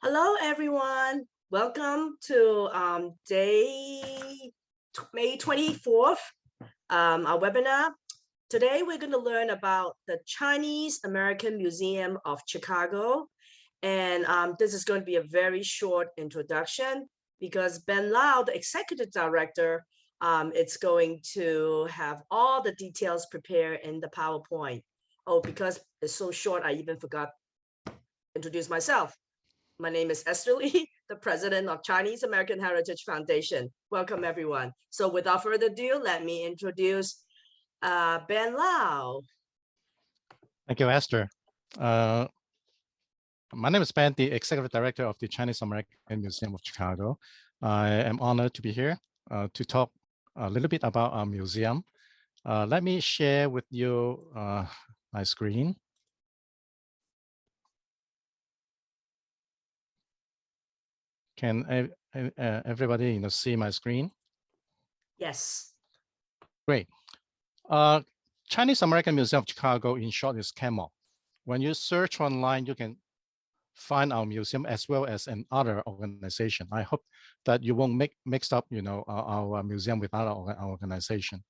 Hello, everyone. Welcome to May 24th, our webinar. Today, we're going to learn about the Chinese American Museum of Chicago. And this is going to be a very short introduction because Ben Lau, the executive director, it's going to have all the details prepared in the PowerPoint. Oh, because it's so short, I even forgot to introduce myself. My name is Esther Lee, the president of Chinese American Heritage Foundation. Welcome, everyone. So without further ado, let me introduce Ben Lau. Thank you, Esther. My name is Ben, the executive director of the Chinese American Museum of Chicago. I am honored to be here to talk a little bit about our museum. Let me share with you my screen. Can everybody see my screen? Yes. Great. Chinese American Museum of Chicago, in short, is CAMO. When you search online, you can find our museum as well as another organization. I hope that you won't mix up, our museum with our organization.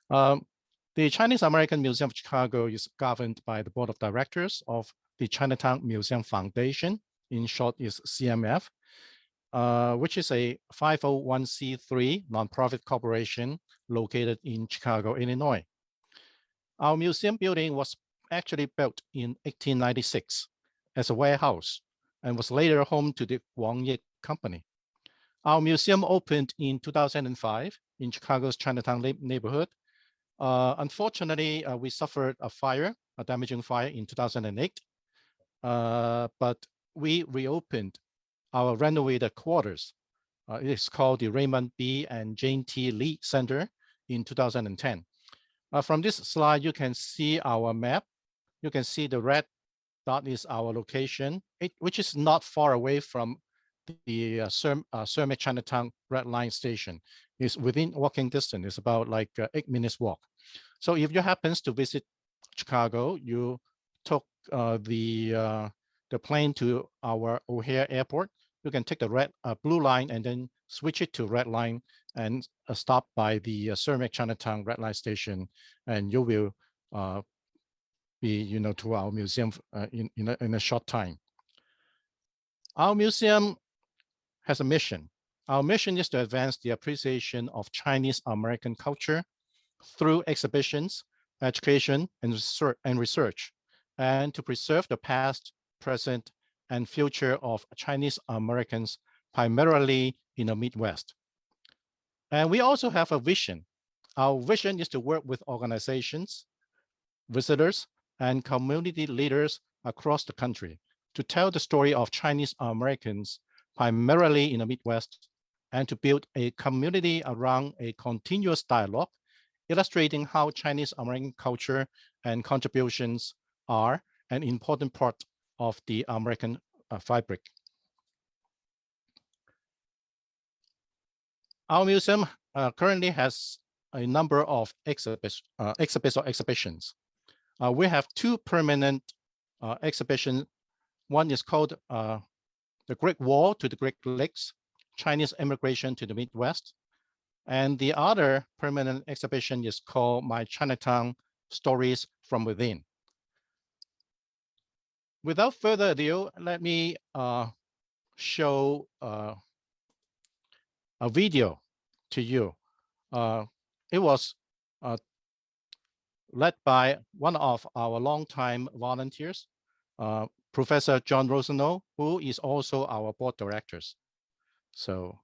The Chinese American Museum of Chicago is governed by the board of directors of the Chinatown Museum Foundation, in short is CMF, which is a 501c3 nonprofit corporation located in Chicago, Illinois. Our museum building was actually built in 1896 as a warehouse and was later home to the Guangyi Company. Our museum opened in 2005 in Chicago's Chinatown neighborhood. Unfortunately, we suffered a damaging fire in 2008, but we reopened our renovated quarters. It is called the Raymond B. and Jane T. Lee Center in 2010. From this slide, you can see our map. You can see the red dot is our location, which is not far away from the Love Chinatown Red Line station. It's within walking distance. It's about like 8 minutes walk. So if you happen to visit Chicago, you took the plane to our O'Hare Airport. You can take the blue line and then switch it to red line and stop by the Love Chinatown Red Line station, and you will be, to our museum in a short time. Our museum has a mission. Our mission is to advance the appreciation of Chinese American culture through exhibitions, education, and research, and to preserve the past, present, and future of Chinese Americans, primarily in the Midwest. And we also have a vision. Our vision is to work with organizations, visitors, and community leaders across the country to tell the story of Chinese Americans, primarily in the Midwest, and to build a community around a continuous dialogue, illustrating how Chinese American culture and contributions are an important part of the American fabric. Our museum currently has a number of exhibitions. We have two permanent exhibitions. One is called The Great Wall to the Great Lakes, Chinese Immigration to the Midwest. And the other permanent exhibition is called My Chinatown Stories from Within. Without further ado, let me show a video to you. It was led by one of our longtime volunteers, Professor John Rosenau, who is also our board directors. So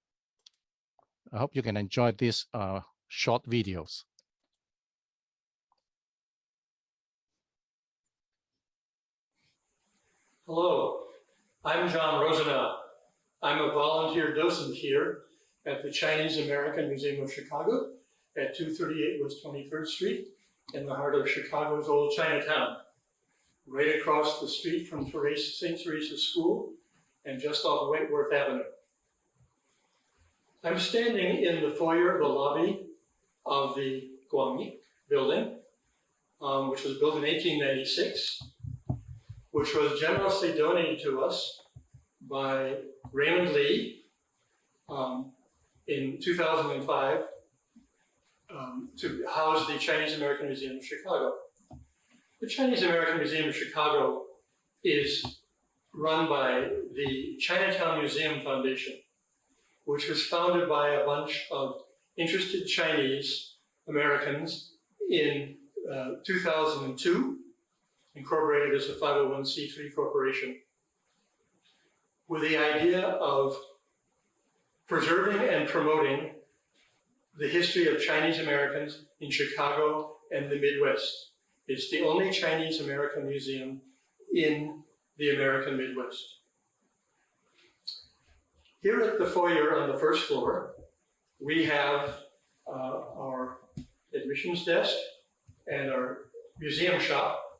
I hope you can enjoy these short videos. Hello, I'm John Rosenau. I'm a volunteer docent here at the Chinese American Museum of Chicago at 238 West 23rd Street in the heart of Chicago's old Chinatown, right across the street from St. Teresa's School and just off Wentworth Avenue. I'm standing in the foyer, the lobby of the Guangyi building, which was built in 1896, which was generously donated to us by Raymond Lee in 2005 to house the Chinese American Museum of Chicago. The Chinese American Museum of Chicago is run by the Chinatown Museum Foundation, which was founded by a bunch of interested Chinese Americans in 2002, incorporated as a 501c3 corporation, with the idea of preserving and promoting the history of Chinese Americans in Chicago and the Midwest. It's the only Chinese American museum in the American Midwest. Here at the foyer on the first floor, we have our admissions desk and our museum shop,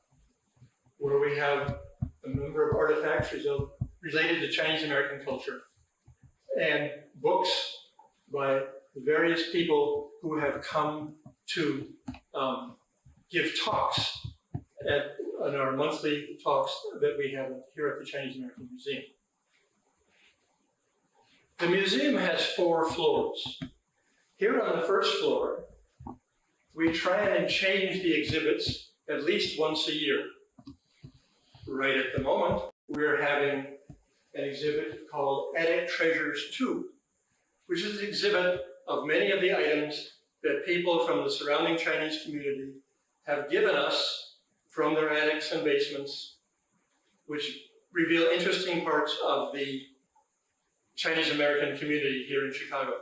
where we have a number of artifacts related to Chinese American culture and books by various people who have come to give talks on our monthly talks that we have here at the Chinese American Museum. The museum has 4 floors. Here on the first floor, we try and change the exhibits at least once a year. Right at the moment, we're having an exhibit called Attic Treasures 2, which is an exhibit of many of the items that people from the surrounding Chinese community have given us from their attics and basements, which reveal interesting parts of the Chinese American community here in Chicago.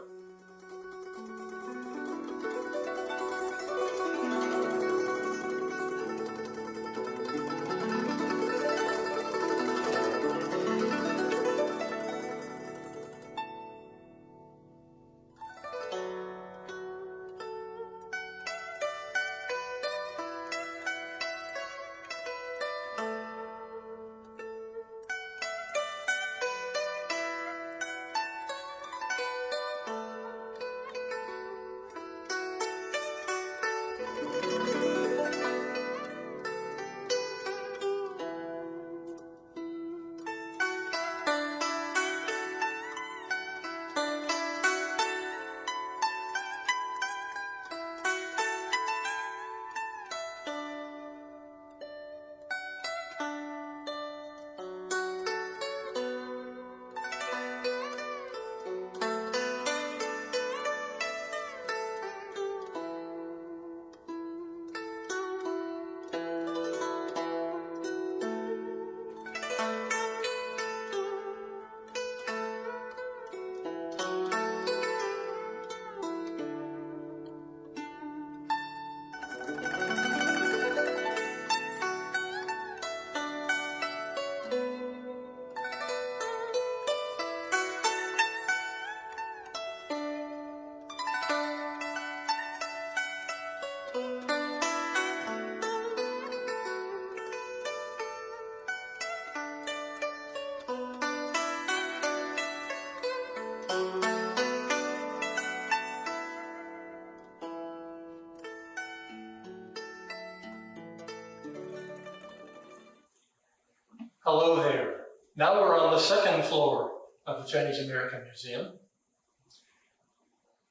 Hello there. Now we're on the second floor of the Chinese American Museum,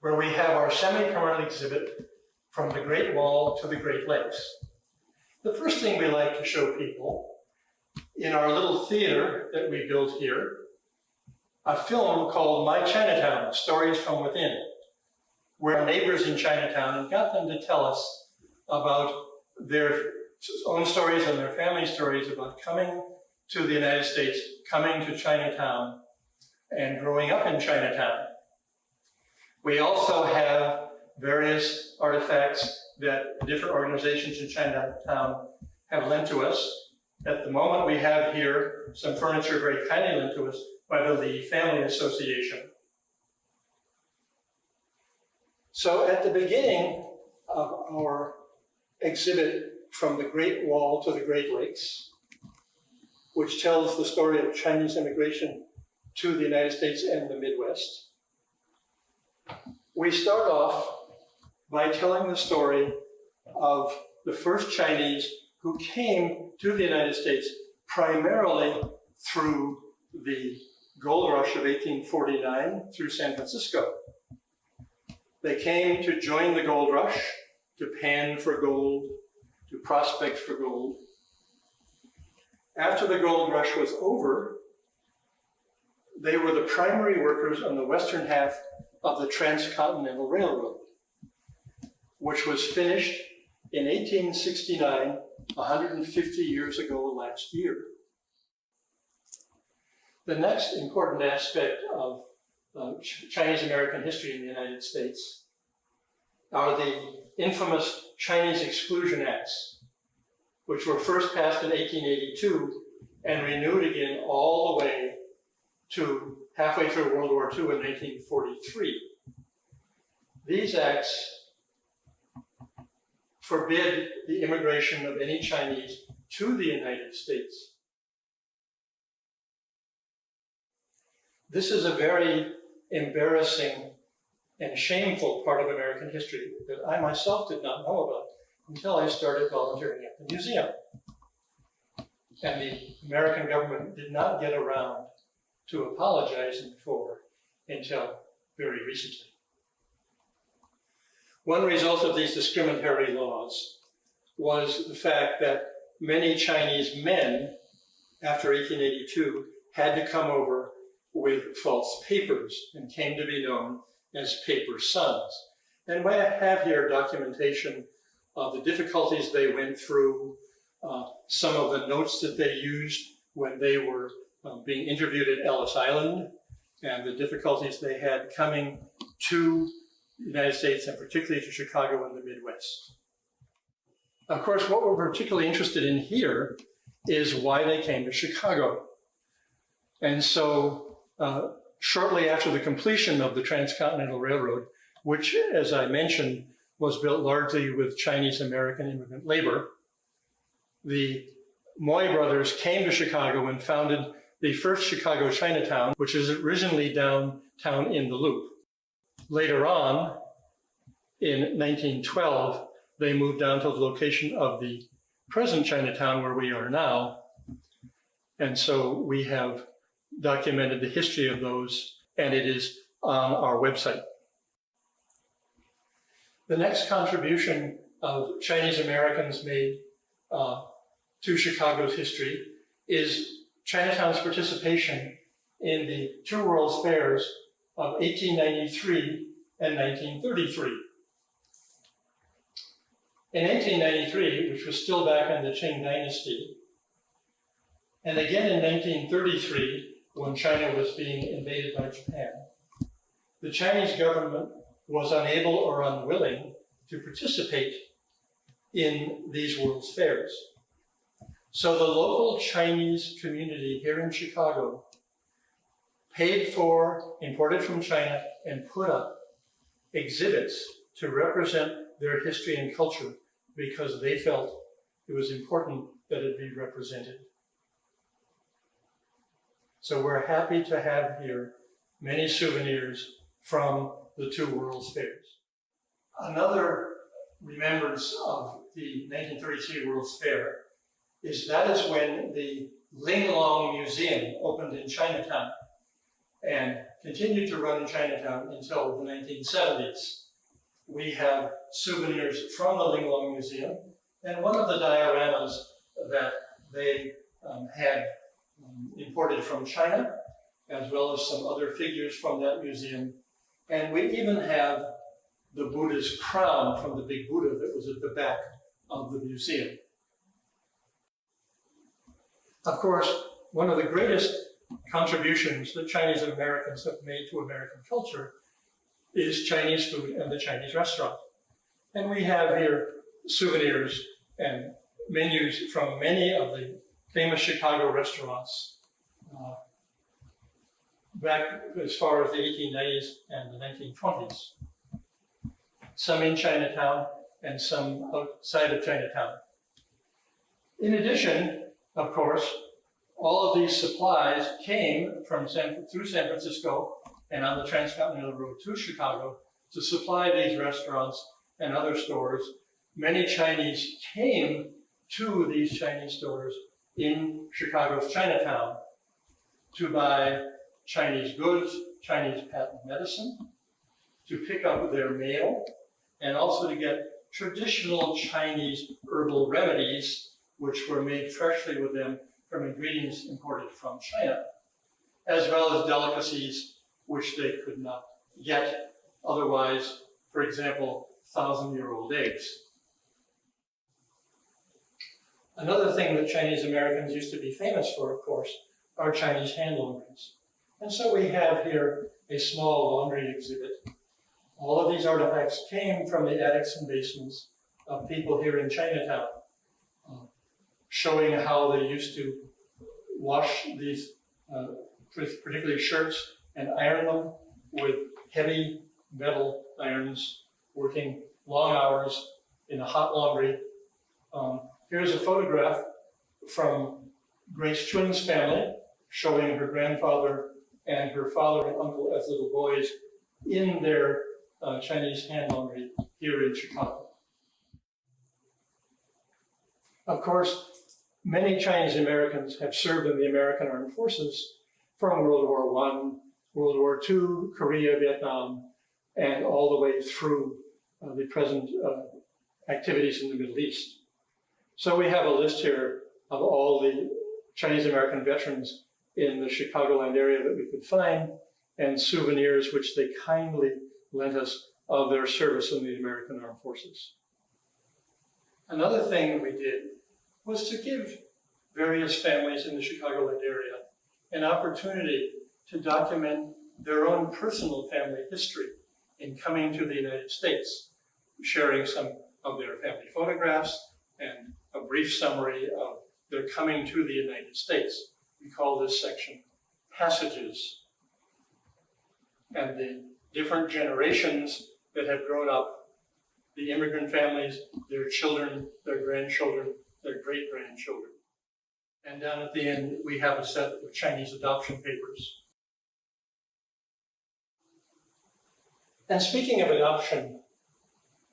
where we have our semi-permanent exhibit from the Great Wall to the Great Lakes. The first thing we like to show people in our little theater that we built here, a film called My Chinatown, Stories from Within, where our neighbors in Chinatown got them to tell us about their own stories and their family stories about coming to the United States, coming to Chinatown, and growing up in Chinatown. We also have various artifacts that different organizations in Chinatown have lent to us. At the moment, we have here some furniture very kindly lent to us by the Lee Family Association. So at the beginning of our exhibit from the Great Wall to the Great Lakes, which tells the story of Chinese immigration to the United States and the Midwest, we start off by telling the story of the first Chinese who came to the United States primarily through the gold rush of 1849 through San Francisco. They came to join the gold rush, to pan for gold, to prospect for gold. After the gold rush was over, they were the primary workers on the western half of the Transcontinental Railroad, which was finished in 1869, 150 years ago last year. The next important aspect of Chinese American history in the United States are the infamous Chinese Exclusion Acts, which were first passed in 1882 and renewed again all the way to halfway through World War II in 1943. These acts forbid the immigration of any Chinese to the United States. This is a very embarrassing and shameful part of American history that I myself did not know about until I started volunteering at the museum. And the American government did not get around to apologizing for until very recently. One result of these discriminatory laws was the fact that many Chinese men, after 1882, had to come over with false papers and came to be known as paper sons. And I have here documentation of the difficulties they went through, some of the notes that they used when they were being interviewed at Ellis Island, and the difficulties they had coming to the United States and particularly to Chicago and the Midwest. Of course, what we're particularly interested in here is why they came to Chicago. And so shortly after the completion of the Transcontinental Railroad, which, as I mentioned, was built largely with Chinese American immigrant labor, the Moy brothers came to Chicago and founded the first Chicago Chinatown, which is originally downtown in the Loop. Later on, in 1912, they moved down to the location of the present Chinatown where we are now. And so we have documented the history of those, and it is on our website. The next contribution of Chinese Americans made to Chicago's history is Chinatown's participation in the two World's Fairs of 1893 and 1933. In 1893, which was still back in the Qing Dynasty, and again in 1933, when China was being invaded by Japan, the Chinese government was unable or unwilling to participate in these World's Fairs. So the local Chinese community here in Chicago paid for, imported from China, and put up exhibits to represent their history and culture because they felt it was important that it be represented. So we're happy to have here many souvenirs from the two World's Fairs. Another remembrance of the 1933 World's Fair is that is when the Linglong Museum opened in Chinatown and continued to run in Chinatown until the 1970s. We have souvenirs from the Linglong Museum, and one of the dioramas that they had imported from China, as well as some other figures from that museum. And we even have the Buddha's crown from the big Buddha that was at the back of the museum. Of course, one of the greatest contributions that Chinese Americans have made to American culture is Chinese food and the Chinese restaurant. And we have here souvenirs and menus from many of the famous Chicago restaurants back as far as the 1890s and the 1920s. Some in Chinatown and some outside of Chinatown. In addition, of course, all of these supplies came from through San Francisco and on the Transcontinental Road to Chicago to supply these restaurants and other stores. Many Chinese came to these Chinese stores in Chicago's Chinatown to buy Chinese goods, Chinese patent medicine, to pick up their mail, and also to get traditional Chinese herbal remedies, which were made freshly with them from ingredients imported from China, as well as delicacies which they could not get otherwise, for example, 1,000-year-old eggs. Another thing that Chinese Americans used to be famous for, of course, are Chinese hand laundries. And so we have here a small laundry exhibit. All of these artifacts came from the attics and basements of people here in Chinatown, showing how they used to wash these, particularly shirts, and iron them with heavy metal irons, working long hours in a hot laundry. Here's a photograph from Grace Chun's family, showing her grandfather and her father and uncle as little boys in their Chinese hand laundry here in Chicago. Of course, many Chinese Americans have served in the American Armed Forces from World War I, World War II, Korea, Vietnam, and all the way through the present activities in the Middle East. So we have a list here of all the Chinese American veterans in the Chicagoland area that we could find, and souvenirs which they kindly lent us of their service in the American Armed Forces. Another thing we did was to give various families in the Chicagoland area an opportunity to document their own personal family history in coming to the United States, sharing some of their family photographs and a brief summary of their coming to the United States. We call this section Passages. And the different generations that have grown up, the immigrant families, their children, their grandchildren, their great-grandchildren. And down at the end, we have a set of Chinese adoption papers. And speaking of adoption,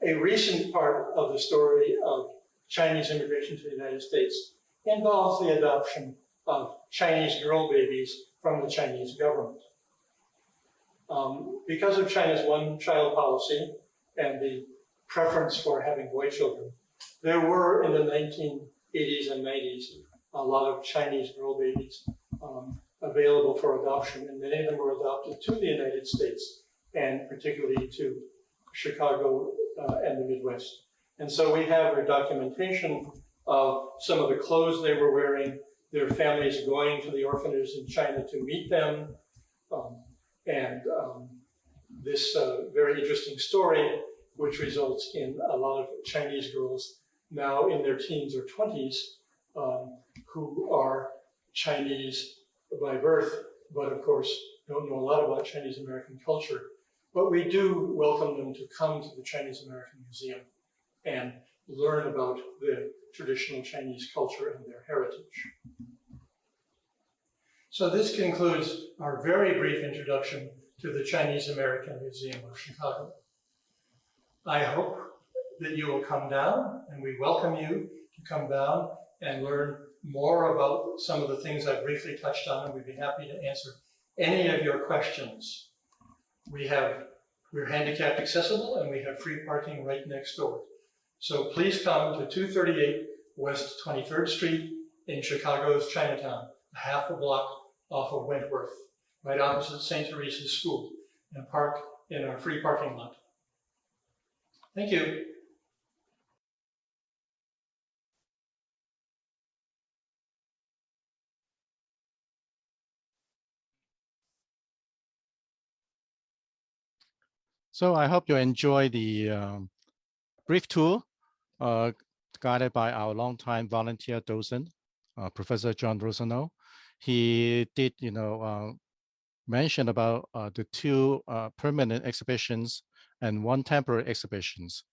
a recent part of the story of Chinese immigration to the United States involves the adoption of Chinese girl babies from the Chinese government. Because of China's one-child policy and the preference for having boy children, there were in the 1980s and 90s a lot of Chinese girl babies available for adoption, and many of them were adopted to the United States, and particularly to Chicago and the Midwest. And so we have a documentation of some of the clothes they were wearing, their families going to the orphanages in China to meet them, this very interesting story, which results in a lot of Chinese girls now in their teens or 20s who are Chinese by birth, but of course don't know a lot about Chinese American culture. But we do welcome them to come to the Chinese American Museum and learn about the traditional Chinese culture and their heritage. So this concludes our very brief introduction to the Chinese American Museum of Chicago. I hope that you will come down, and we welcome you to come down and learn more about some of the things I briefly touched on, and we'd be happy to answer any of your questions. We're handicap accessible, and we have free parking right next door. So please come to 238 West 23rd Street in Chicago's Chinatown, half a block off of Wentworth, right opposite St. Teresa's School, and park in our free parking lot. Thank you. So I hope you enjoy the brief tour guided by our longtime volunteer docent, Professor John Rosenau. He did, mention about the two permanent exhibitions and one temporary exhibitions.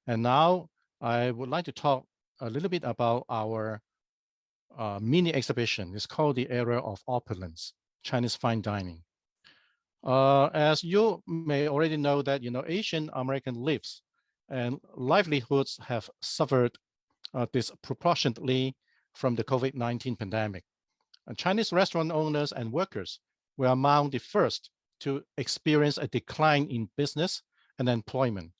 And now I would like to talk a little bit about our mini exhibition. It's called The Era of Opulence, Chinese Fine Dining. As you may already know that, Asian American lives and livelihoods have suffered disproportionately from the COVID-19 pandemic. Chinese restaurant owners and workers were among the first to experience a decline in business and employment,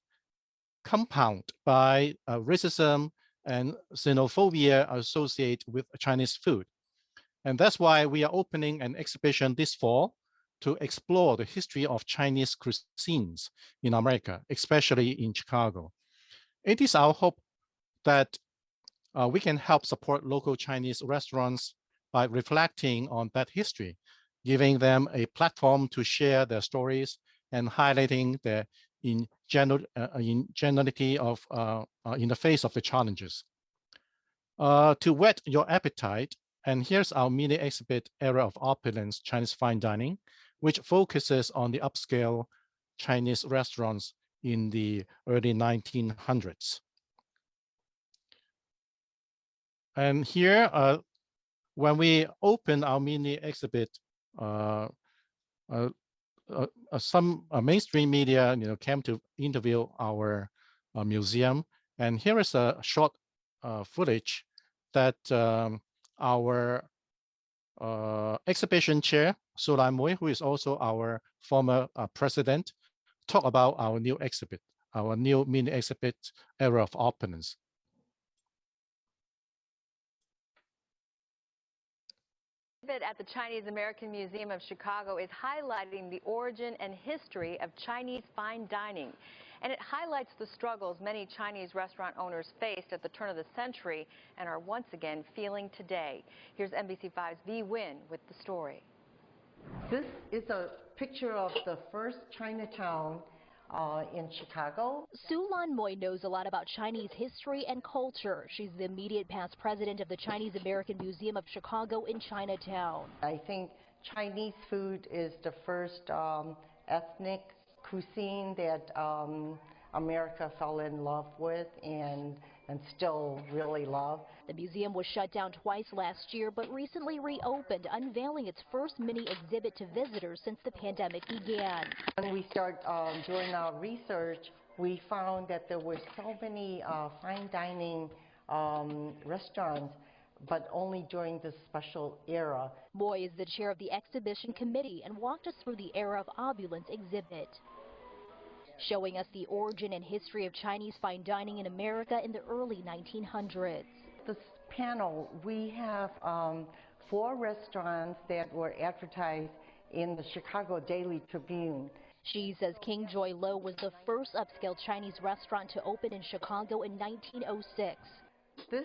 compounded by racism and xenophobia associated with Chinese food. And that's why we are opening an exhibition this fall to explore the history of Chinese cuisines in America, especially in Chicago. It is our hope that we can help support local Chinese restaurants by reflecting on that history, giving them a platform to share their stories and highlighting their ingenuity of in the face of the challenges. To whet your appetite, and here's our mini exhibit, Era of Opulence Chinese Fine Dining, which focuses on the upscale Chinese restaurants in the early 1900s. And here, when we open our mini exhibit, some mainstream media came to interview our museum. And here is a short footage that our exhibition chair, Sulai Mui, who is also our former president, talk about our new exhibit, our new mini exhibit, Era of Opulence. At the Chinese American Museum of Chicago is highlighting the origin and history of Chinese fine dining. And it highlights the struggles many Chinese restaurant owners faced at the turn of the century and are once again feeling today. Here's NBC5's Vi Win with the story. This is a picture of the first Chinatown in Chicago. Su Lan Moy knows a lot about Chinese history and culture. She's the immediate past president of the Chinese American Museum of Chicago in Chinatown. I think Chinese food is the first ethnic cuisine that America fell in love with and still really love. The museum was shut down twice last year, but recently reopened, unveiling its first mini exhibit to visitors since the pandemic began. When we started doing our research, we found that there were so many fine dining restaurants, but only during this special era. Moy is the chair of the exhibition committee and walked us through the Era of Opulence exhibit, showing us the origin and history of Chinese fine dining in America in the early 1900s. This panel, we have 4 restaurants that were advertised in the Chicago Daily Tribune. She says King Joy Lo was the first upscale Chinese restaurant to open in Chicago in 1906. This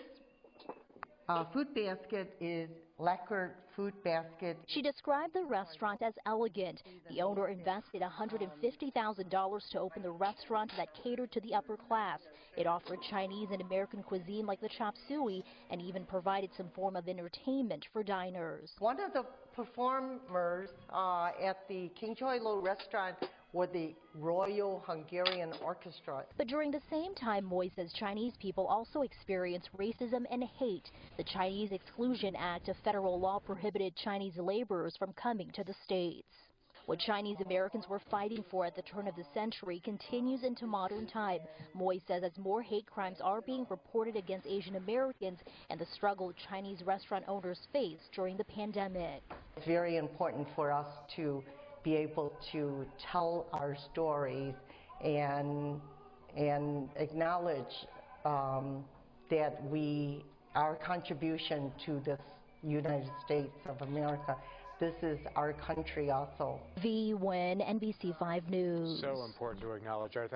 food basket is lacquered food basket. She described the restaurant as elegant. The owner invested $150,000 to open the restaurant that catered to the upper class. It offered Chinese and American cuisine like the chop suey and even provided some form of entertainment for diners. One of the performers at the King Joy Lo restaurant were the Royal Hungarian Orchestra. But during the same time, Moy says Chinese people also experience racism and hate. The Chinese Exclusion Act, a federal law, prohibited Chinese laborers from coming to the States. What Chinese Americans were fighting for at the turn of the century continues into modern time. Moy says as more hate crimes are being reported against Asian Americans and the struggle Chinese restaurant owners face during the pandemic. It's very important for us to be able to tell our stories and acknowledge that our contribution to this United States of America, this is our country also. Vi Wen, NBC5 News. So important to acknowledge our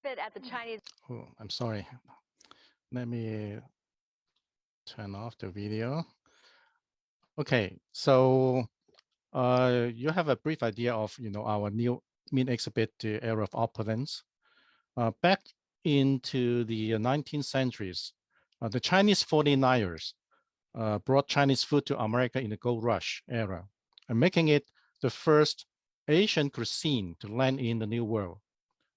At the Chinese. Oh, I'm sorry. Let me turn off the video. Okay, so you have a brief idea of our new mini exhibit, the Era of Opulence. Back into the 19th centuries, the Chinese 49ers brought Chinese food to America in the gold rush era, and making it the first Asian cuisine to land in the New World.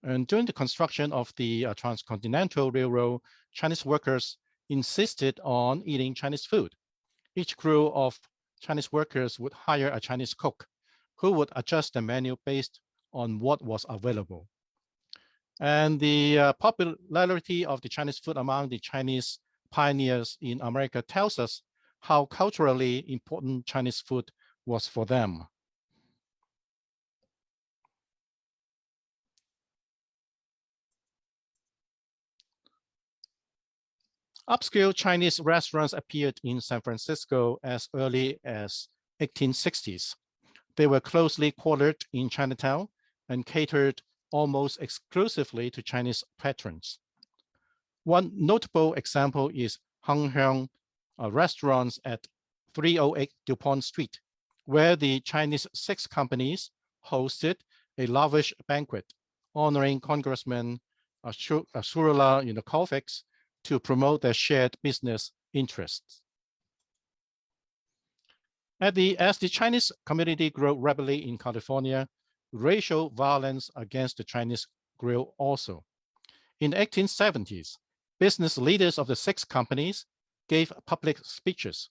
And during the construction of the Transcontinental Railroad, Chinese workers insisted on eating Chinese food. Each crew of Chinese workers would hire a Chinese cook who would adjust the menu based on what was available. And the popularity of the Chinese food among the Chinese pioneers in America tells us how culturally important Chinese food was for them. Upscale Chinese restaurants appeared in San Francisco as early as 1860s. They were closely quartered in Chinatown and catered almost exclusively to Chinese patrons. One notable example is Hung Heung restaurants at 308 DuPont Street, where the Chinese 6 companies hosted a lavish banquet honoring Congressman Surula Colfax to promote their shared business interests. As the Chinese community grew rapidly in California, racial violence against the Chinese grew also. In the 1870s, business leaders of the 6 companies gave public speeches,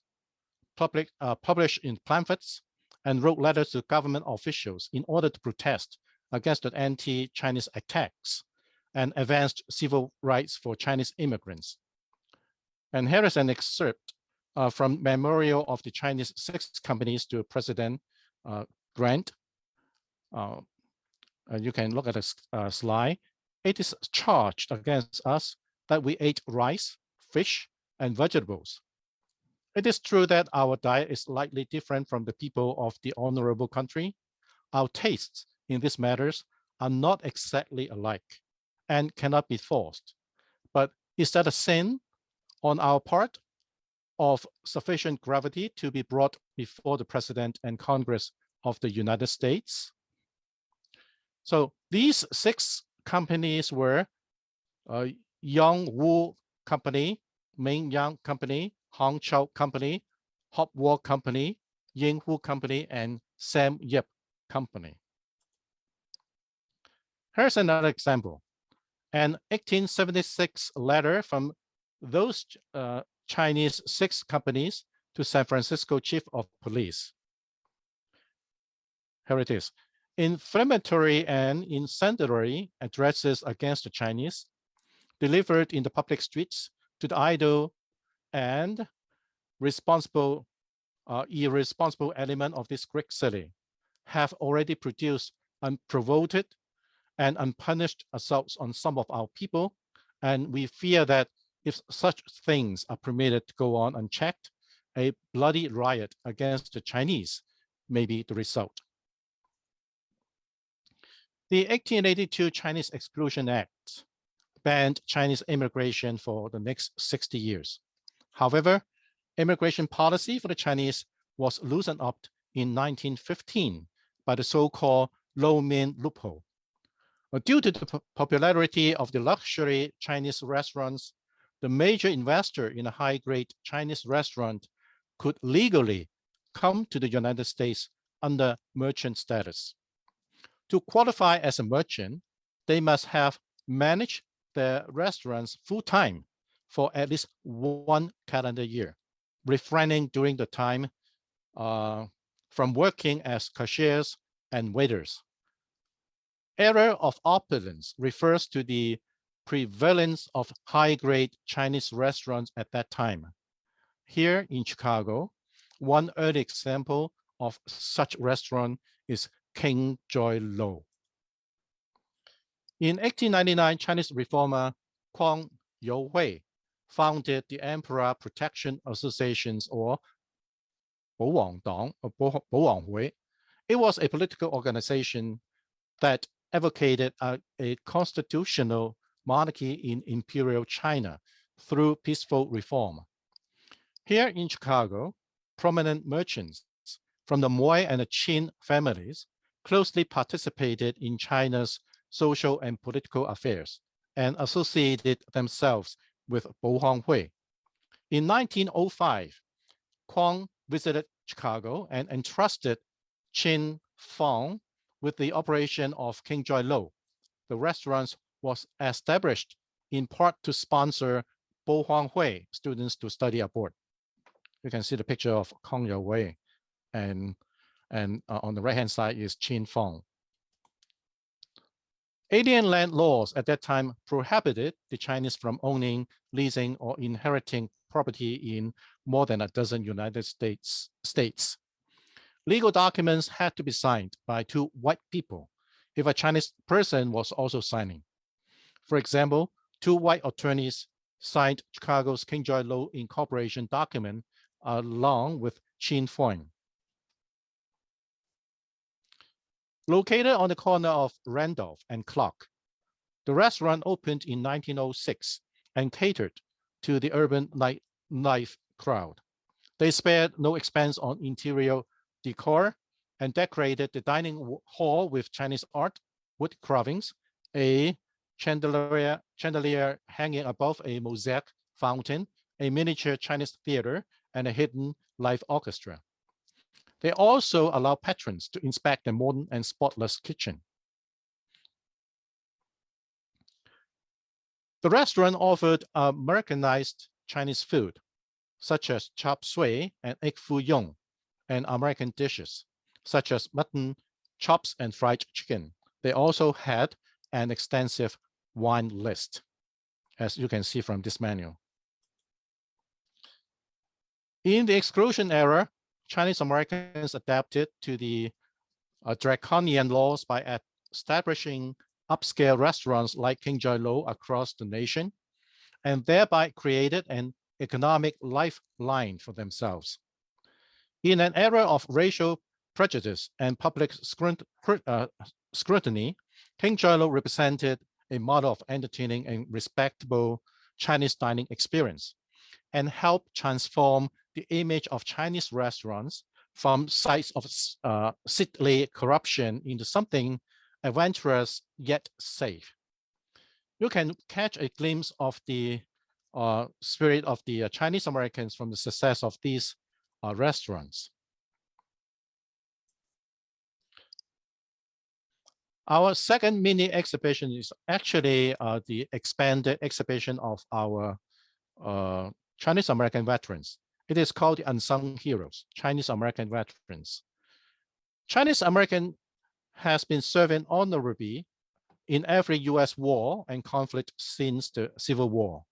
published in pamphlets, and wrote letters to government officials in order to protest against the anti-Chinese attacks and advanced civil rights for Chinese immigrants. And here is an excerpt from Memorial of the Chinese 6 companies to President Grant. You can look at the slide. It is charged against us that we ate rice, fish, and vegetables. It is true that our diet is slightly different from the people of the honorable country. Our tastes in these matters are not exactly alike and cannot be forced. But is that a sin on our part of sufficient gravity to be brought before the President and Congress of the United States? So these 6 companies were Young Wu Company, Ming Yang Company, Hong Chow Company, Hop War Company, Ying Wu Company, and Sam Yip Company. Here's another example. An 1876 letter from those Chinese 6 companies to San Francisco Chief of Police. Here it is. Inflammatory and incendiary addresses against the Chinese, delivered in the public streets to the idle and irresponsible element of this Greek city, have already produced unprovoked and unpunished assaults on some of our people, and we fear that if such things are permitted to go on unchecked, a bloody riot against the Chinese may be the result. The 1882 Chinese Exclusion Acts banned Chinese immigration for the next 60 years. However, immigration policy for the Chinese was loosened up in 1915 by the so-called Lowmin loophole. Due to the popularity of the luxury Chinese restaurants, the major investor in a high-grade Chinese restaurant could legally come to the United States under merchant status. To qualify as a merchant, they must have managed their restaurants full-time for at least 1 calendar year, refraining during the time from working as cashiers and waiters. Era of opulence refers to the prevalence of high-grade Chinese restaurants at that time. Here in Chicago, one early example of such restaurant is King Joy Lo. In 1899, Chinese reformer Kwang You-hui founded the Emperor Protection Associations, or 保皇黨, or 保皇會. It was a political organization that advocated a constitutional monarchy in imperial China through peaceful reform. Here in Chicago, prominent merchants from the Moy and the Qin families closely participated in China's social and political affairs and associated themselves with Bo Honghui. In 1905, Kwang visited Chicago and entrusted Chin Fong with the operation of King Joy Lo. The restaurant was established in part to sponsor Bo Honghui students to study abroad. You can see the picture of Kwang You-hui, and on the right-hand side is Chin Fong. Alien land laws at that time prohibited the Chinese from owning, leasing, or inheriting property in more than a dozen United States. Legal documents had to be signed by two white people if a Chinese person was also signing. For example, two white attorneys signed Chicago's King Joy Law Incorporation document along with Chin Foyer. Located on the corner of Randolph and Clark, the restaurant opened in 1906 and catered to the urban nightlife crowd. They spared no expense on interior decor and decorated the dining hall with Chinese art, wood carvings, a chandelier hanging above a mosaic fountain, a miniature Chinese theater, and a hidden live orchestra. They also allow patrons to inspect the modern and spotless kitchen. The restaurant offered Americanized Chinese food, such as chop suey and egg foo young, and American dishes, such as mutton chops and fried chicken. They also had an extensive wine list, as you can see from this menu. In the exclusion era, Chinese Americans adapted to the draconian laws by establishing upscale restaurants like King Joy Lo across the nation, and thereby created an economic lifeline for themselves. In an era of racial prejudice and public scrutiny, King Joy Lo represented a model of entertaining and respectable Chinese dining experience and helped transform the image of Chinese restaurants from sites of sickly corruption into something adventurous yet safe. You can catch a glimpse of the spirit of the Chinese Americans from the success of these restaurants. Our second mini exhibition is actually the expanded exhibition of our Chinese American veterans. It is called the Unsung Heroes, Chinese American veterans. Chinese American has been serving honorably in every US war and conflict since the Civil War.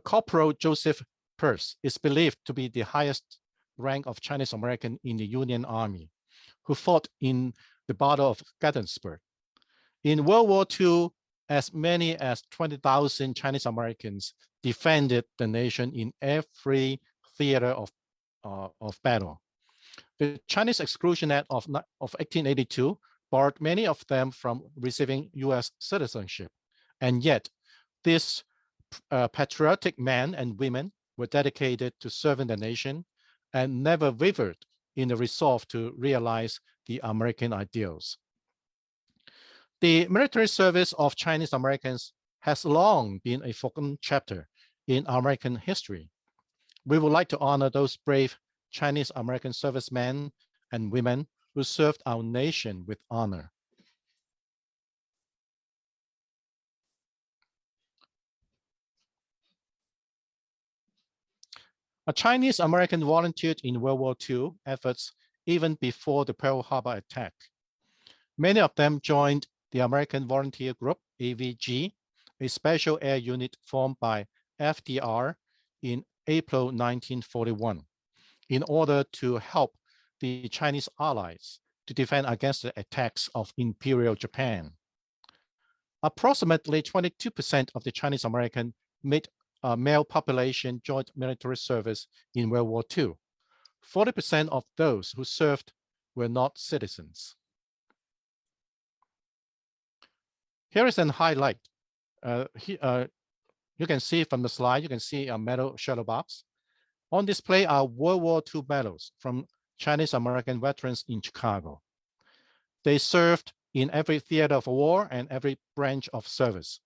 Corporal Joseph Peirce is believed to be the highest rank of Chinese American in the Union Army, who fought in the Battle of Gettysburg. In World War II, as many as 20,000 Chinese Americans defended the nation in every theater of battle. The Chinese Exclusion Act of 1882 barred many of them from receiving US citizenship. And yet, these patriotic men and women were dedicated to serving the nation and never wavered in the resolve to realize the American ideals. The military service of Chinese Americans has long been a forgotten chapter in American history. We would like to honor those brave Chinese American servicemen and women who served our nation with honor. A Chinese American volunteered in World War II efforts even before the Pearl Harbor attack. Many of them joined the American Volunteer Group, AVG, a special air unit formed by FDR in April 1941, in order to help the Chinese allies to defend against the attacks of Imperial Japan. Approximately 22% of the Chinese American male population joined military service in World War II. 40% of those who served were not citizens. Here is a highlight. You can see from the slide, you can see a metal shuttle box. On display are World War II medals from Chinese American veterans in Chicago. They served in every theater of war and every branch of service.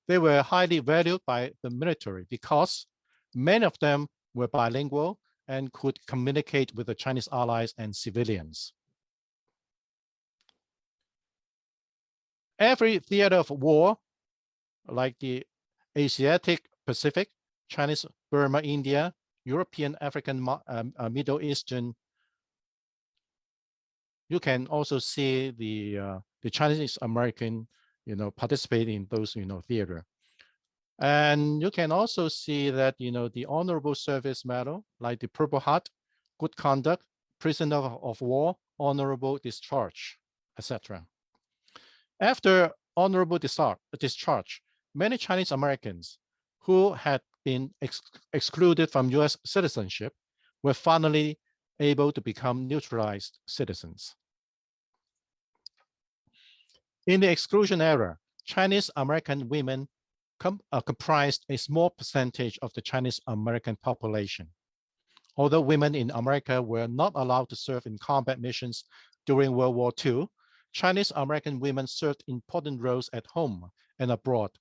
They were highly valued by the military because many of them were bilingual and could communicate with the Chinese allies and civilians. Every theater of war, like the Asiatic Pacific, Chinese Burma, India, European, African, Middle Eastern, you can also see the Chinese American participate in those, theater. And you can also see that, the Honorable Service Medal, like the Purple Heart, Good Conduct, Prisoner of War, Honorable Discharge, etc. After honorable discharge, many Chinese Americans who had been excluded from US citizenship were finally able to become naturalized citizens. In the exclusion era, Chinese American women comprised a small percentage of the Chinese American population. Although women in America were not allowed to serve in combat missions during World War II, Chinese American women served important roles at home and abroad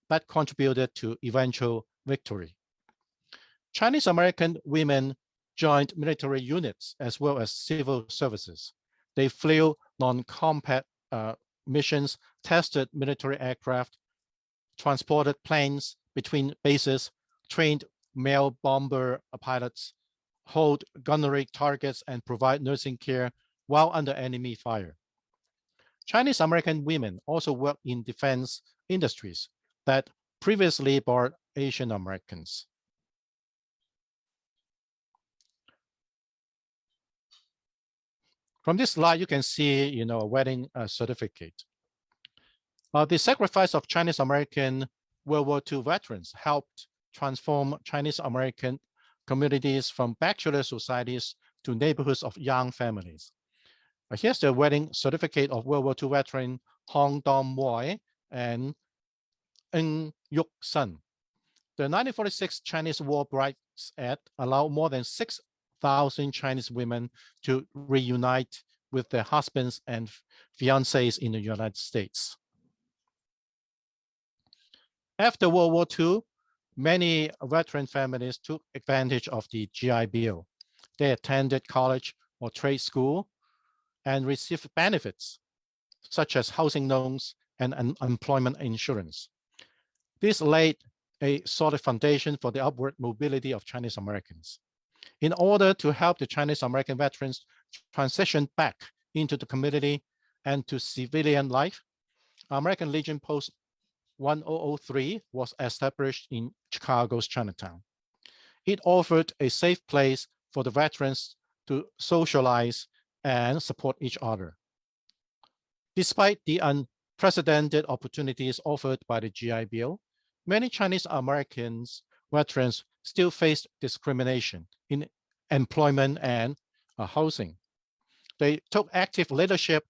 that contributed to eventual victory. Chinese American women joined military units as well as civil services. They flew non-combat missions, tested military aircraft, transported planes between bases, trained male bomber pilots, hold gunnery targets, and provide nursing care while under enemy fire. Chinese American women also work in defense industries that previously barred Asian Americans. From this slide, you can see, a wedding certificate. The sacrifice of Chinese American World War II veterans helped transform Chinese American communities from bachelor societies to neighborhoods of young families. Here's the wedding certificate of World War II veteran Hong Dong-Moy and Ng Yuk-sun. The 1946 Chinese War Brides Act allowed more than 6,000 Chinese women to reunite with their husbands and fiancés in the United States. After World War II, many veteran families took advantage of the GI Bill. They attended college or trade school and received benefits such as housing loans and unemployment insurance. This laid a solid foundation for the upward mobility of Chinese Americans. In order to help the Chinese American veterans transition back into the community and to civilian life, American Legion Post 1003 was established in Chicago's Chinatown. It offered a safe place for the veterans to socialize and support each other. Despite the unprecedented opportunities offered by the GI Bill, many Chinese Americans veterans still faced discrimination in employment and housing. They took active leadership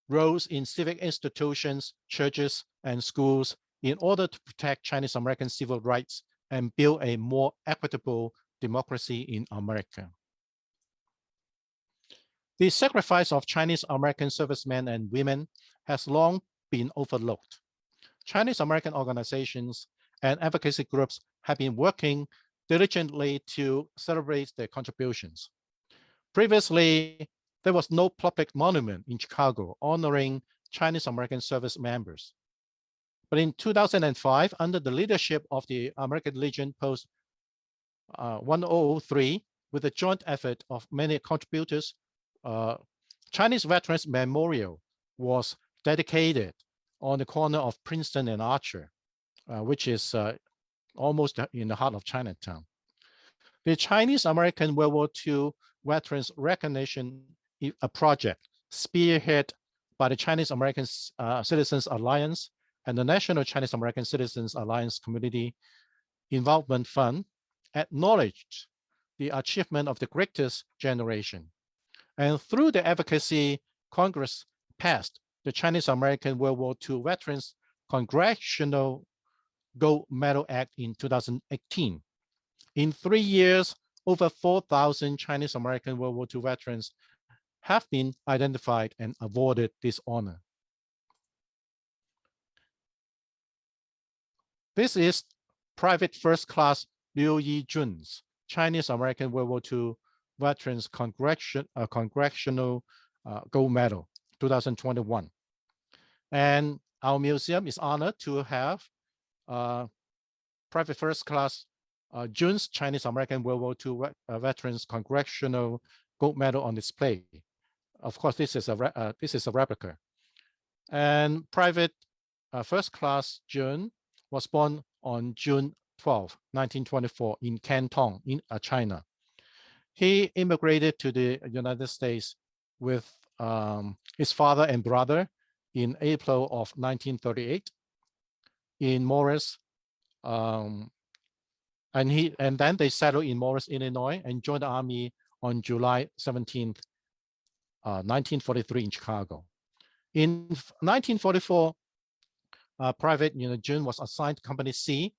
roles in civic institutions, churches, and schools in order to protect Chinese American civil rights and build a more equitable democracy in America. The sacrifice of Chinese American servicemen and women has long been overlooked. Chinese American organizations and advocacy groups have been working diligently to celebrate their contributions. Previously, there was no public monument in Chicago honoring Chinese American service members. But in 2005, under the leadership of the American Legion Post 1003, with a joint effort of many contributors, Chinese Veterans Memorial was dedicated on the corner of Princeton and Archer, which is almost in the heart of Chinatown. The Chinese American World War II Veterans Recognition Project, spearheaded by the Chinese American Citizens Alliance and the National Chinese American Citizens Alliance Community Involvement Fund, acknowledged the achievement of the greatest generation. And through the advocacy, Congress passed the Chinese American World War II Veterans Congressional Gold Medal Act in 2018. In 3 years, over 4,000 Chinese American World War II veterans have been identified and awarded this honor. This is Private First Class Liu Yijun's Chinese American World War II Veterans Congressional Gold Medal 2021. And our museum is honored to have Private First Class Jun's Chinese American World War II Veterans Congressional Gold Medal on display. Of course, this is a replica. And Private first class Jun was born on June 12, 1924 in Canton, in China. He immigrated to the United States with his father and brother in April of 1938 in Morris, and then they settled in Morris, Illinois, and joined the army on July 17th, 1943 in Chicago. In 1944, Private Jun was assigned to Company C,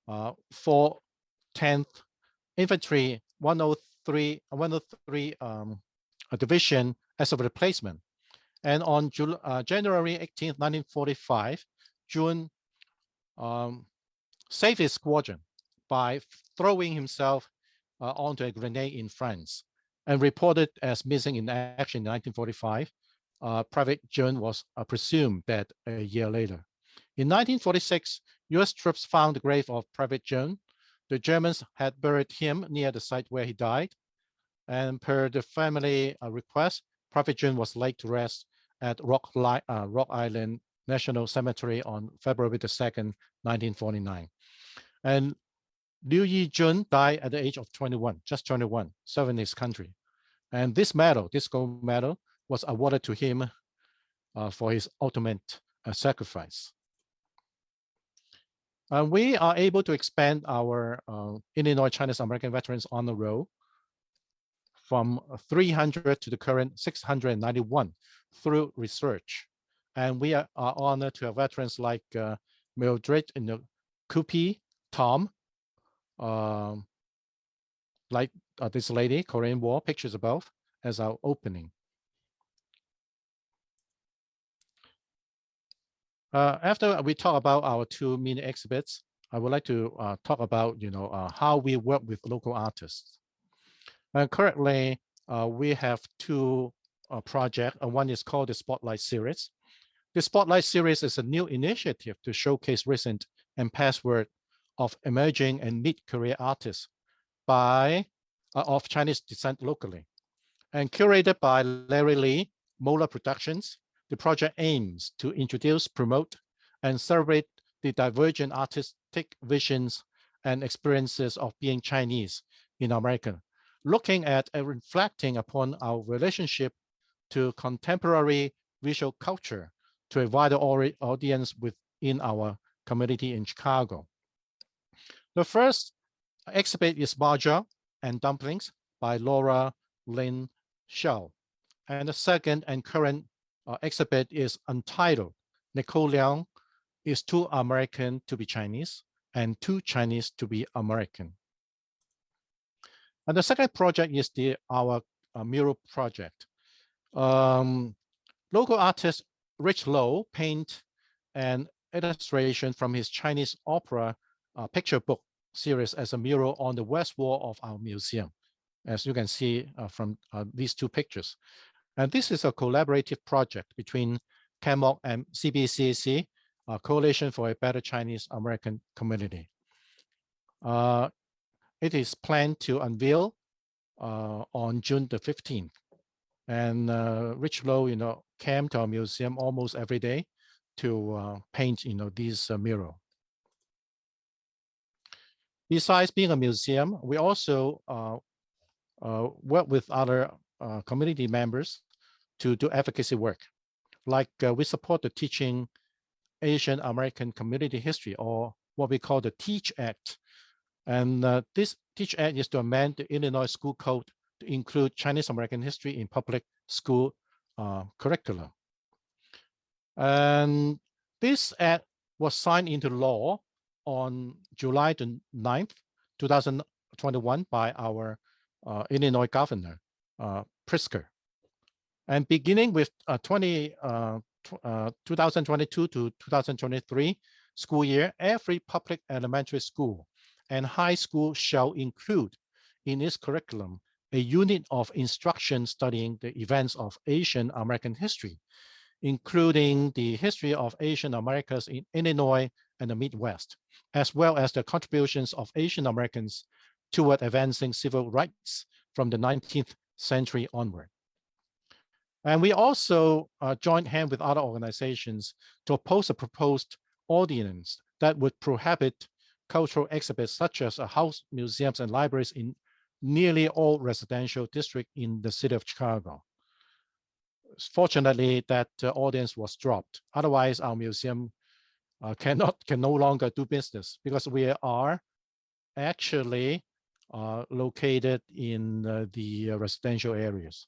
410th Infantry 103 Division as a replacement. And on January 18th, 1945, Jun saved his squadron by throwing himself onto a grenade in France, and reported as missing in action in 1945. Private Jun was presumed dead a year later. In 1946, US troops found the grave of Private Jun. The Germans had buried him near the site where he died, and per the family request, Private Jun was laid to rest at Rock Island National Cemetery on February the 2nd, 1949. And Liu Yi-jun died at the age of 21, just 21, serving his country. And this medal, this gold medal, was awarded to him for his ultimate sacrifice. We are able to expand our Illinois Chinese American Veterans Honor Roll from 300 to the current 691 through research. And we are honored to have veterans like Mildred Kupi, Tom, like this lady, Korean War, pictures above, as our opening. After we talk about our two mini exhibits, I would like to talk about how we work with local artists. Currently, we have two projects. One is called the Spotlight Series. The Spotlight Series is a new initiative to showcase recent and past work of emerging and mid-career artists of Chinese descent locally. And curated by Larry Lee, Mola Productions, the project aims to introduce, promote, and celebrate the divergent artistic visions and experiences of being Chinese in America, looking at and reflecting upon our relationship to contemporary visual culture to a wider audience within our community in Chicago. The first exhibit is Marja and Dumplings by Laura Lynn Shao. And the second and current exhibit is Untitled. Nicole Liang is Too American to be Chinese and Too Chinese to be American. And the second project is our Mural Project. Local artist Rich Lowe paint and illustration from his Chinese opera picture book series as a mural on the west wall of our museum, as you can see from these two pictures. And this is a collaborative project between CAHF and CBCC, Coalition for a Better Chinese American Community. It is planned to unveil on June the 15th. And Rich Lowe, came to our museum almost every day to paint, these mural. Besides being a museum, we also work with other community members to do advocacy work. Like we support the Teaching Asian American Community History, or what we call the TEACH Act. And this TEACH Act is to amend the Illinois School Code to include Chinese American history in public school curricula. And this act was signed into law on July the 9th, 2021 by our Illinois Governor, Pritzker. And beginning with 2022 to 2023 school year, every public elementary school and high school shall include in its curriculum a unit of instruction studying the events of Asian American history, including the history of Asian Americans in Illinois and the Midwest, as well as the contributions of Asian Americans toward advancing civil rights from the 19th century onward. And we also joined hands with other organizations to oppose a proposed ordinance that would prohibit cultural exhibits such as house museums and libraries in nearly all residential districts in the city of Chicago. Fortunately, that ordinance was dropped. Otherwise, our museum can no longer do business because we are actually located in the residential areas.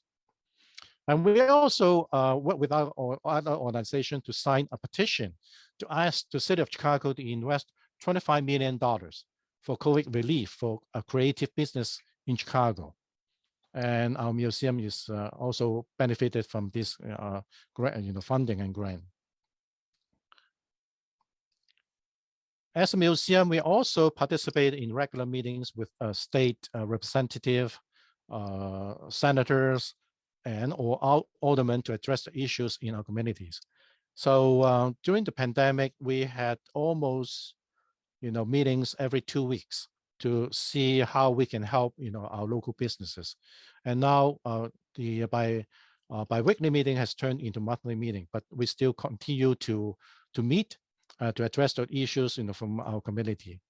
And we also work with our other organization to sign a petition to ask the city of Chicago to invest $25 million for COVID relief for a creative business in Chicago. And our museum is also benefited from this grant, funding and grant. As a museum, we also participate in regular meetings with state representative, senators, and or aldermen to address the issues in our communities. So during the pandemic, we had almost, meetings every 2 weeks to see how we can help, our local businesses. And now the bi-weekly meeting has turned into monthly meeting, but we still continue to meet to address the issues, from our community.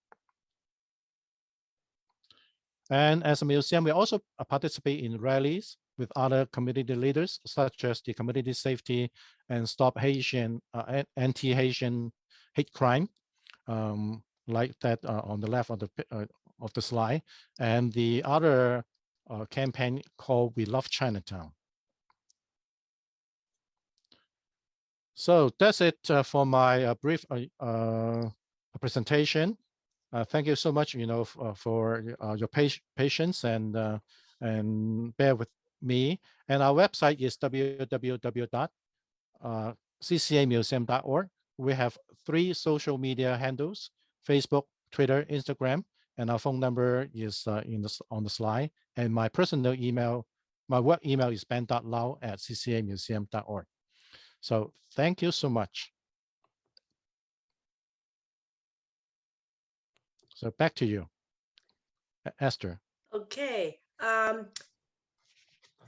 And as a museum, we also participate in rallies with other community leaders, such as the Community Safety and Stop Haitian, Anti-Haitian Hate Crime, like that on the left of the slide, and the other campaign called We Love Chinatown. So that's it for my brief presentation. Thank you so much, for your patience and bear with me. And our website is www.ccamuseum.org. We have 3 social media handles: Facebook, Twitter, Instagram, and our phone number is on the slide. And my personal email, my work email is ben.lau@ccamuseum.org. So thank you so much. So back to you, Esther. Okay.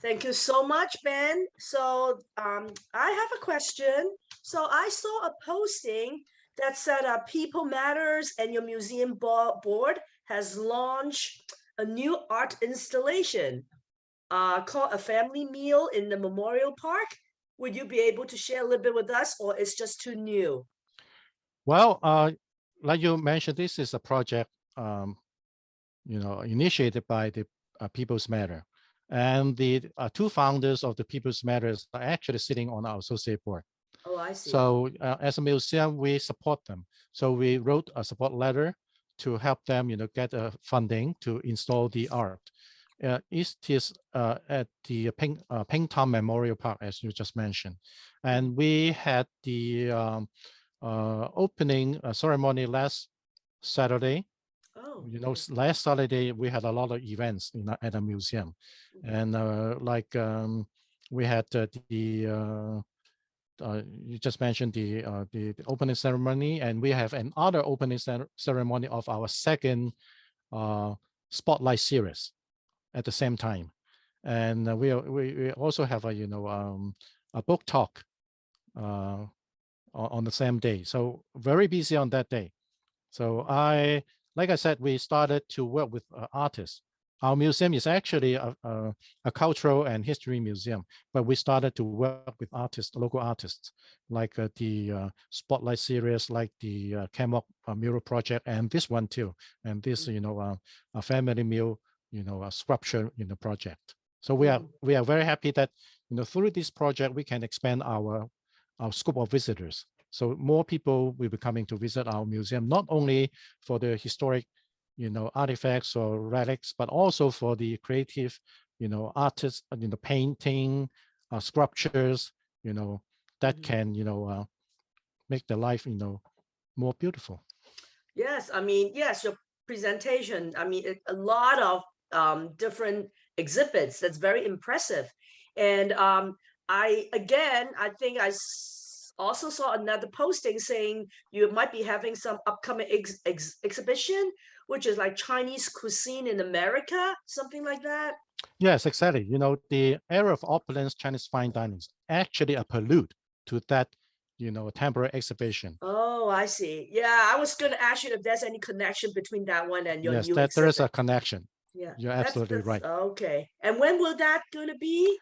Thank you so much, Ben. So I have a question. So I saw a posting that said People Matters and your museum board has launched a new art installation called A Family Meal in the Memorial Park. Would you be able to share a little bit with us, or it's just too new? Well, like you mentioned, this is a project, initiated by the People's Matter. And the 2 founders of the People's Matters are actually sitting on our associate board. Oh, I see. So as a museum, we support them. So we wrote a support letter to help them, get funding to install the art. It is at the Pingtown Memorial Park, as you just mentioned. And we had the opening ceremony last Saturday. Oh, Last Saturday, we had a lot of events at the museum. And we had you just mentioned the opening ceremony, and we have another opening ceremony of our second spotlight series at the same time. And we also have a book talk on the same day. So very busy on that day. So like I said, we started to work with artists. Our museum is actually a cultural and history museum, but we started to work with artists, local artists, like the Spotlight series, like the CAHF Mural Project, and this one too, and this a family meal sculpture project. So we are very happy that through this project we can expand our scope of visitors. So more people will be coming to visit our museum, not only for the historic, artifacts or relics, but also for the creative, artists, painting, sculptures, that can, make the life, more beautiful. Yes, I mean, yes, your presentation, I mean, a lot of different exhibits. That's very impressive. And I think I also saw another posting saying you might be having some upcoming exhibition, which is like Chinese cuisine in America, something like that. Yes, exactly. The era of opulence Chinese fine dining is actually a prelude to that a temporary exhibition. Oh, I see. Yeah, I was going to ask you if there's any connection between that one and your Yes, new there is a exhibit. connection. Yeah, You're absolutely right. Okay. And when will that going to be?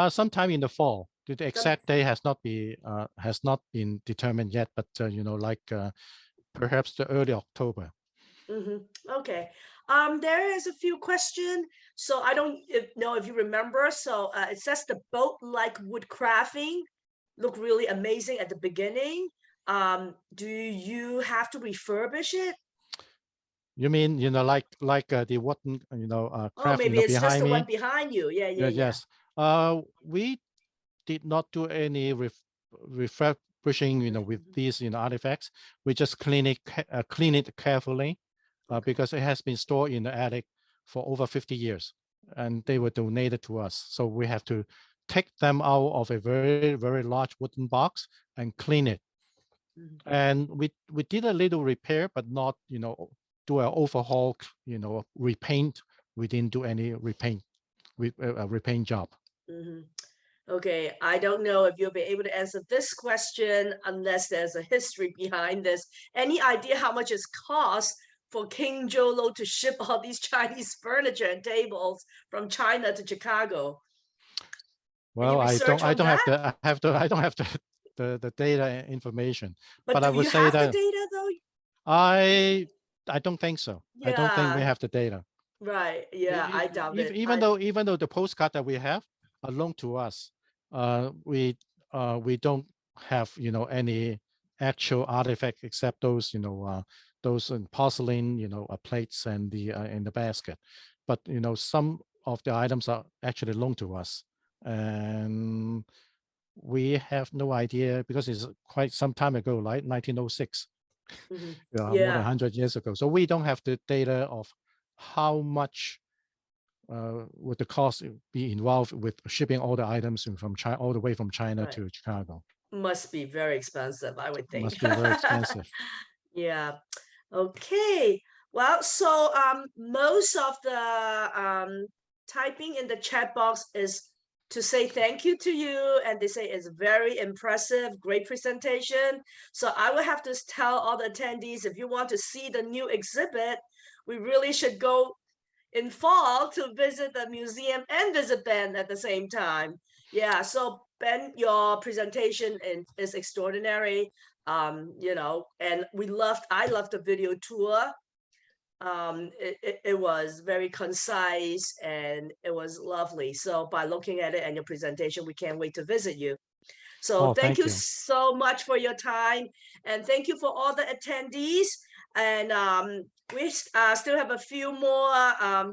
Sometime in the fall. The exact day has not been determined yet, but perhaps the early October. Okay. There is a few questions. So I don't know if you remember. So it says the boat-like wood crafting look really amazing at the beginning. Do you have to refurbish it? You mean, like the wooden, Oh, craft, maybe it's just behind the one me? behind you. Yeah, yeah, yeah. Yes. We did not do any refurbishing, with these, artifacts. We just clean it carefully, because it has been stored in the attic for over 50 years, and they were donated to us. So we have to take them out of a very, very large wooden box and clean it. And we did a little repair, but not, do an overhaul, repaint. We didn't do any repaint job. Okay, I don't know if you'll be able to answer this question unless there's a history behind this. Any idea how much it costs for King Jolo to ship all these Chinese furniture and tables from China to Chicago? Well, I don't on have that? I don't have the data information. But I do would you say have the that data though? I don't think so. I don't think we Yeah, have the data. right. Yeah, I doubt it. Even though the postcard that we have are loaned to us, we don't have, any actual artifact except those, those porcelain, plates and the basket. But some of the items are actually loaned to us, and we have no idea because it's quite some time ago, like 1906. More than Yeah, 100 years ago. So we don't have the data of how much would the cost be involved with shipping all the items from China, all the way from China right. to Chicago. Must be very expensive, I would think. Must be very expensive. Yeah. Okay. Well, so most of the typing in the chat box is to say thank you to you, and they say it's very impressive, great presentation. So I will have to tell all the attendees, if you want to see the new exhibit, we really should go in fall to visit the museum and visit Ben at the same time. Yeah, so Ben, your presentation is extraordinary. And I loved the video tour. It was very concise and it was lovely. So by looking at it and your presentation, we can't wait to visit you. So thank thank you you so much for your time, and thank you for all the attendees. And we still have a few more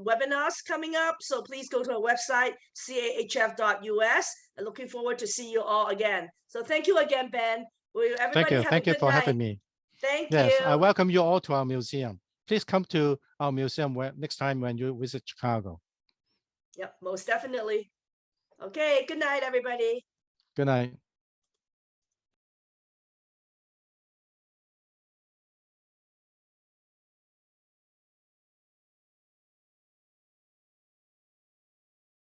webinars coming up, so please go to our website, CAHF.us, and looking forward to see you all again. So thank you again, Ben. Everybody have a thank you good for night. having me. Thank Yes, you. I welcome you all to our museum. Please come to our museum next time when you visit Chicago. Yep, most definitely. Okay, good night, everybody. Good night.